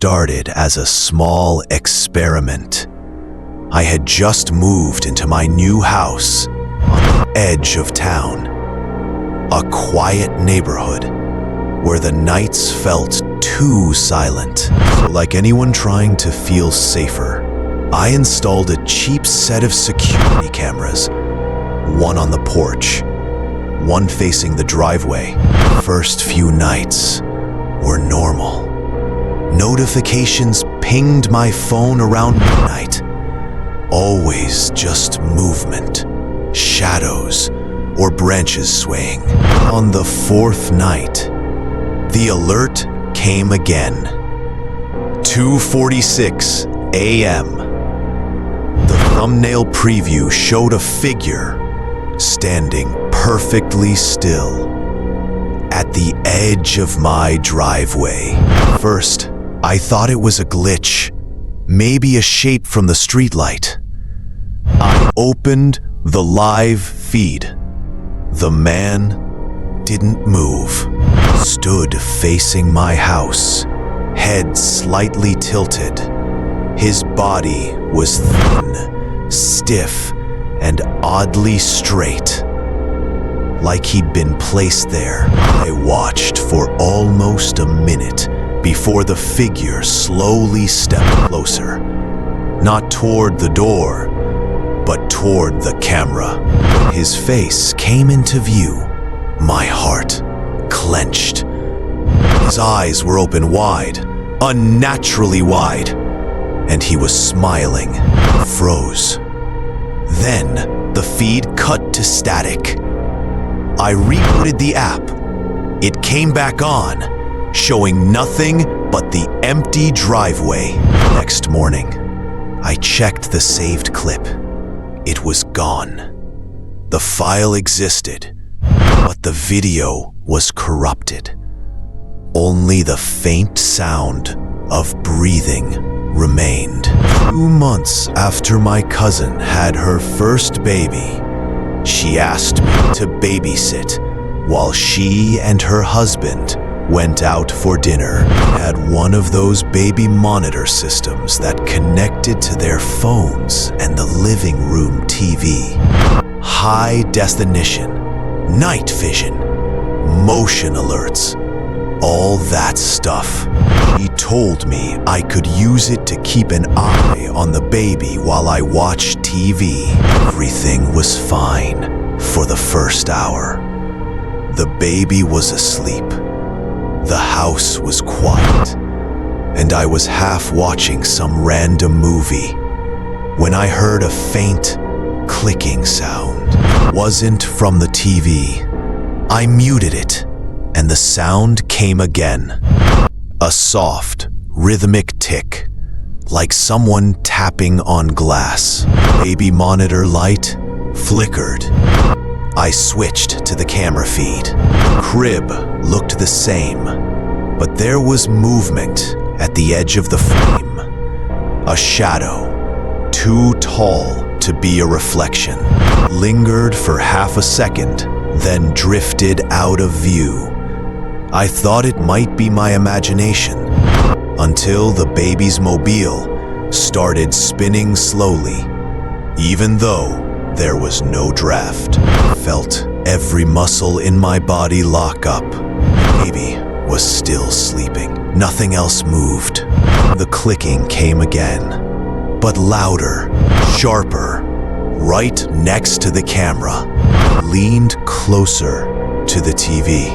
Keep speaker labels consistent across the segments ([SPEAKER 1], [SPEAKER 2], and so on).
[SPEAKER 1] started as a small experiment. I had just moved into my new house on the edge of town, a quiet neighborhood where the nights felt too silent. So like anyone trying to feel safer, I installed a cheap set of security cameras, one on the porch, one facing the driveway. First few nights were normal. Notifications pinged my phone around midnight. Always just movement, shadows, or branches swaying. On the fourth night, the alert came again. 2:46 a.m. The thumbnail preview showed a figure standing perfectly still at the edge of my driveway. First, I thought it was a glitch, maybe a shape from the streetlight. I opened the live feed. The man didn't move, stood facing my house, head slightly tilted. His body was thin, stiff, and oddly straight, like he'd been placed there. I watched for almost a minute before the figure slowly stepped closer, not toward the door, but toward the camera. When his face came into view, my heart clenched. His eyes were open wide, unnaturally wide, and he was smiling. Froze. Then the feed cut to static. I rebooted the app. It came back on, showing nothing but the empty driveway. Next morning, I checked the saved clip. It was gone. The file existed, but the video was corrupted. Only the faint sound of breathing remained. 2 months after my cousin had her first baby, she asked me to babysit while she and her husband went out for dinner. They had one of those baby monitor systems that connected to their phones and the living room TV. High definition, night vision, motion alerts, all that stuff. She told me I could use it to keep an eye on the baby while I watched TV. Everything was fine for the first hour. The baby was asleep. The house was quiet, and I was half watching some random movie when I heard a faint clicking sound. It wasn't from the TV. I muted it, and the sound came again. A soft, rhythmic tick, like someone tapping on glass. Baby monitor light flickered. I switched to the camera feed. The crib looked the same, but there was movement at the edge of the frame. A shadow, too tall to be a reflection, lingered for half a second, then drifted out of view. I thought it might be my imagination, until the baby's mobile started spinning slowly, even though there was no draft. I felt every muscle in my body lock up. The baby was still sleeping. Nothing else moved. The clicking came again, but louder, sharper, right next to the camera. I leaned closer to the TV.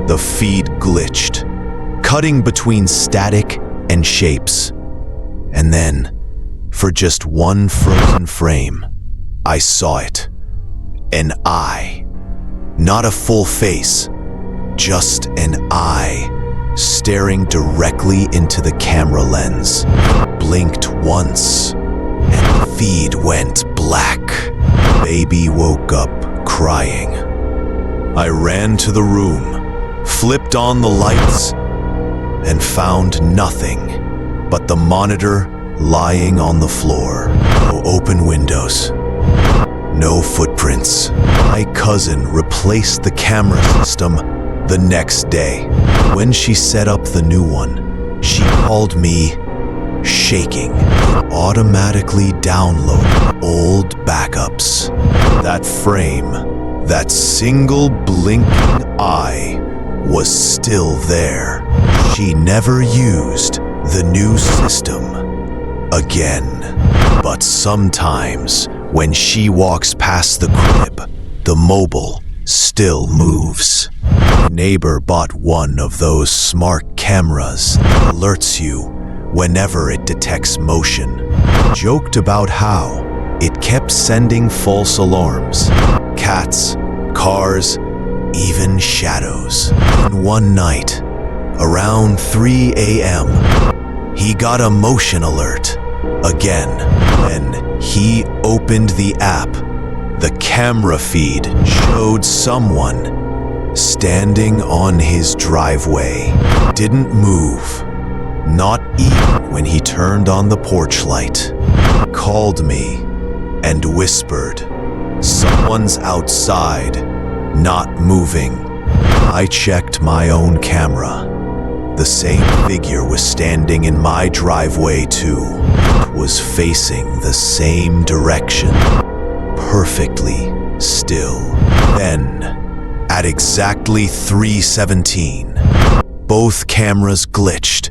[SPEAKER 1] The feed glitched, cutting between static and shapes. And then, for just one frozen frame, I saw it. An eye. Not a full face, just an eye staring directly into the camera lens. Blinked once, and the feed went black. Baby woke up crying. I ran to the room, flipped on the lights, and found nothing but the monitor lying on the floor. No open windows, no footprints. My cousin replaced the camera system the next day. When she set up the new one, she called me shaking, automatically downloading old backups. That frame, that single blinking eye, was still there. She never used the new system again. But sometimes, when she walks past the crib, the mobile still moves. My neighbor bought one of those smart cameras that alerts you whenever it detects motion. Joked about how it kept sending false alarms. Cats, cars, even shadows. And one night, around 3 a.m., he got a motion alert. Again, when he opened the app, the camera feed showed someone standing on his driveway. Didn't move, not even when he turned on the porch light. Called me and whispered, "Someone's outside, not moving." I checked my own camera. The same figure was standing in my driveway too. It was facing the same direction, perfectly still. Then, at exactly 3:17, both cameras glitched.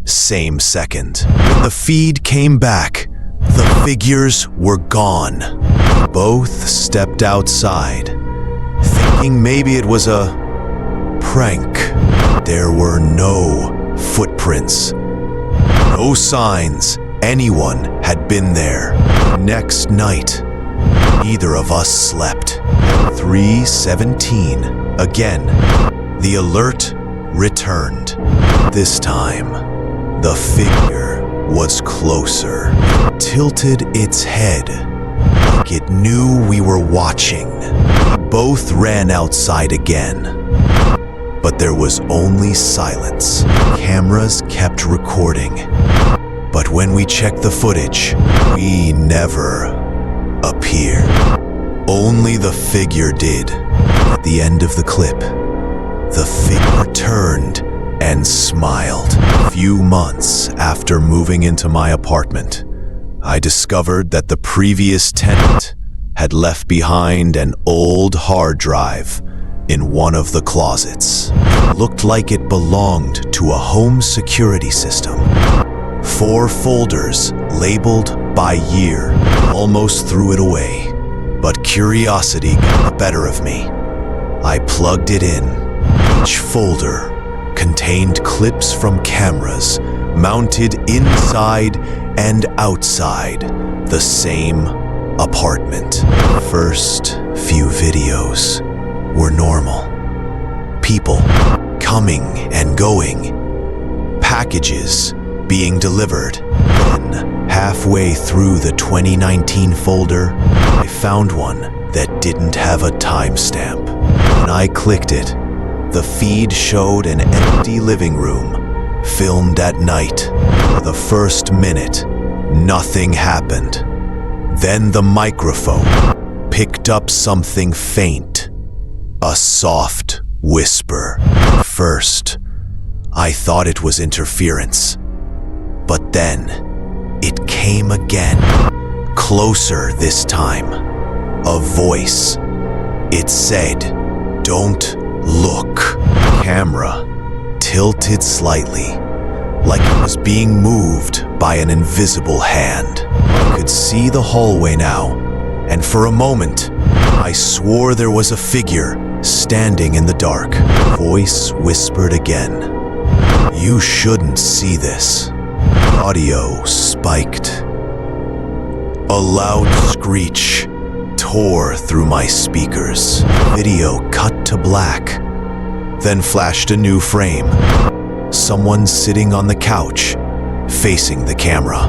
[SPEAKER 1] Same second. When the feed came back, the figures were gone. Both stepped outside, thinking maybe it was a prank. There were no footprints, no signs anyone had been there. Next night, neither of us slept. 3:17, again, the alert returned. This time, the figure was closer, tilted its head like it knew we were watching. We both ran outside again. But there was only silence. Cameras kept recording. But when we checked the footage, we never appeared. Only the figure did. At the end of the clip, the figure turned and smiled. A few months after moving into my apartment, I discovered that the previous tenant had left behind an old hard drive in one of the closets. It looked like it belonged to a home security system. 4 folders labeled by year. Almost threw it away, but curiosity got the better of me. I plugged it in. Each folder contained clips from cameras mounted inside and outside the same apartment. First few videos were normal. People coming and going, packages being delivered. Then, halfway through the 2019 folder, I found one that didn't have a timestamp. When I clicked it, the feed showed an empty living room, filmed at night. For the first minute, nothing happened. Then the microphone picked up something faint. A soft whisper. First, I thought it was interference. But then, it came again. Closer this time. A voice. It said, "Don't look." Camera tilted slightly, like it was being moved by an invisible hand. I could see the hallway now, and for a moment, I swore there was a figure standing in the dark. Voice whispered again, "You shouldn't see this." Audio spiked. A loud screech tore through my speakers. Video cut to black, then flashed a new frame. Someone sitting on the couch, facing the camera.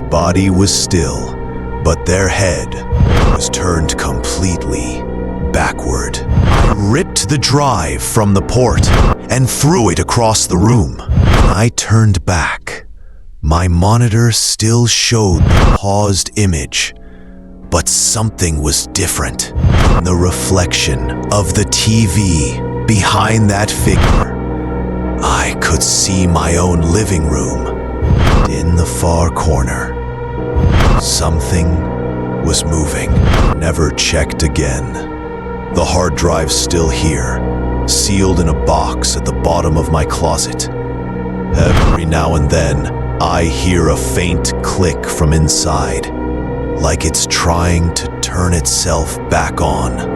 [SPEAKER 1] Body was still, but their head was turned completely backward. I ripped the drive from the port and threw it across the room. I turned back. My monitor still showed the paused image, but something was different. In the reflection of the TV behind that figure, I could see my own living room In the far corner, something was moving. Never checked again. The hard drive's still here, sealed in a box at the bottom of my closet. Every now and then, I hear a faint click from inside, like it's trying to turn itself back on.